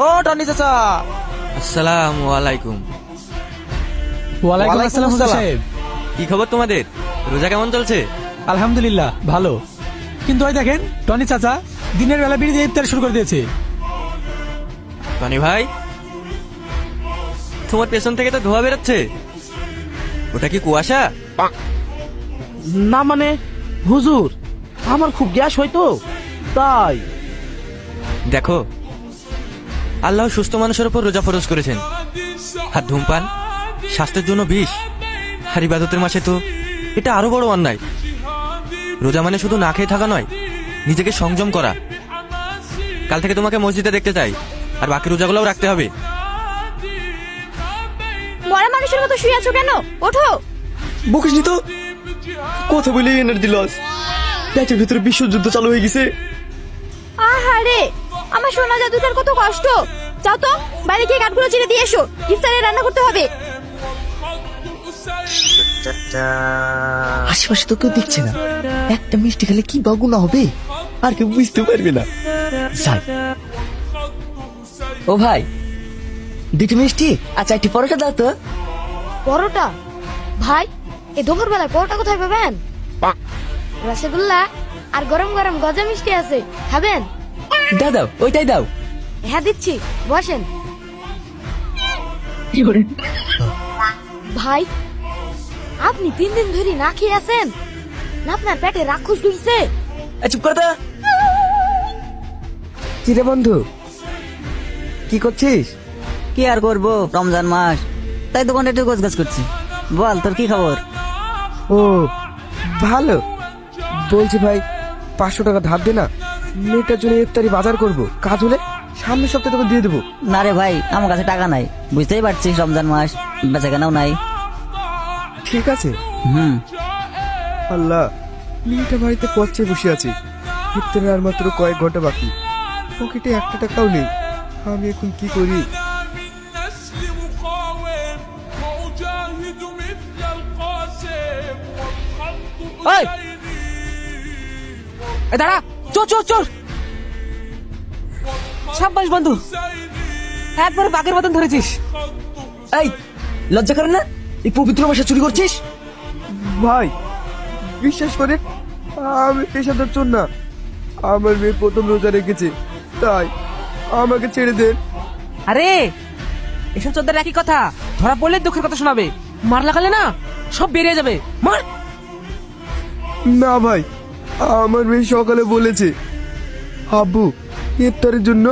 ও Tony চাচা। আসসালামু আলাইকুম। ওয়ালাইকুম ওয়ালাইকুম আসসালাম হুজুর আসসালাম। সাহেব। কি খবর তোমাদের? রোজা কেমন চলছে? আলহামদুলিল্লাহ ভালো। কিন্তু ওই দেখেন টনি চাচা দিনের বেলা বিড়ি দিয়ে ইফতার শুরু করে দিয়েছে। টনি ভাই, তোমার পেছন থেকে তো ধোঁয়া বেরোচ্ছে, ওটা কি কুয়াশা? না মানে হুজুর, আমার খুব গ্যাস হয়তো তাই। দেখো, আল্লাহ সুস্থ মানুষের উপর রোজা ফরজ করেছেন, আর ধূমপান স্বাস্থ্যের জন্য বিষ। আর ইবাদতের মাসে তো এটা আরো বড় অন্যায়। রোজা মানে শুধু না খেয়ে থাকা নয়, নিজেকে সংযম করা। কাল থেকে তোমাকে মসজিদে দেখতে চাই, আর বাকি রোজাগুলোও রাখতে হবে। মরা মানুষের মতো শুয়ে আছো কেন? ওঠো। বকিসনি তো, কথা বলে এনার্জি লস। পেটের ভিতরে বিশ্বযুদ্ধ চালু হয়ে গেছে। আহারে, আমার সোনা জাদুটার কত কষ্ট। যাও তো বাইরে গিয়ে কাঠগুলো চিড়ে দিয়ে এসো, ইফতারে রান্না করতে হবে। আশেপাশে তো কেউ দেখছে না, একটা মিষ্টি খেলে কি বাগুনা হবে আর কেউ বুঝতে পারবে না। যাই। ও ভাই, দুটি মিষ্টি আর চারটি পরোটা দাও তো। পরোটা? ভাই, এই দুপুর বেলায় পরোটা কোথায় পাবেন? রসগোল্লা আর গরম গরম গজা মিষ্টি আছে, খাবেন? দাও দাও, ওইটাই দাও। হ্যাঁ দিচ্ছি, বসেন। ভাই, আপনি 3 দিন ধরে না খেয়ে আছেন না? আপনার পেটে রাক্ষস ঢুকছে? চুপ কর তো। চিরে বন্ধু, কি করছিস? কি আর করবো, রমজান মাস, তাই দোকানটা একটু গোছ গাছ করছি। বল, তোর কি খবর? ও ভালো। বলছি ভাই, 500 টাকা ধার দে না, মেয়েটার জন্য ইফতারি বাজার করব। কাজ হলে সামনের সপ্তাহে তোকে দিয়ে দেবো। না রে ভাই, আমার কাছে টাকা নাই, বুঝতেই পারছিস রমজান মাস, বেচাকেনাও নাই। ঠিক আছে। আল্লাহ, মেয়েটা বাড়িতে পচে বসে আছে, ইফতারের আর মাত্র কয়েক ঘন্টা বাকি, পকেটে 1 টাকাও নেই। আমি এখন কি করি? এই এই দাঁড়া, চোর চোর চোর। সাব্বাস বন্ধু, একবারে বাঘের মতন ধরেছিস। এই, লজ্জা করে না? এই পবিত্র মাসে চুরি করছিস? ভাই বিশ্বাস করে, আমি পেশাদার চোর না। আমার মেয়ে প্রথম রোজা রেখেছে, তাই আমাকে ছেড়ে দেন। আরে এসব চোদ্দের একই কথা, ধরা পড়লে দুঃখের কথা শোনাবে। মার লাগালে না সব বেরিয়ে যাবে। মার। না ভাই, আমার মেয়ে সকালে বলেছে, আব্বু ইফতারের জন্য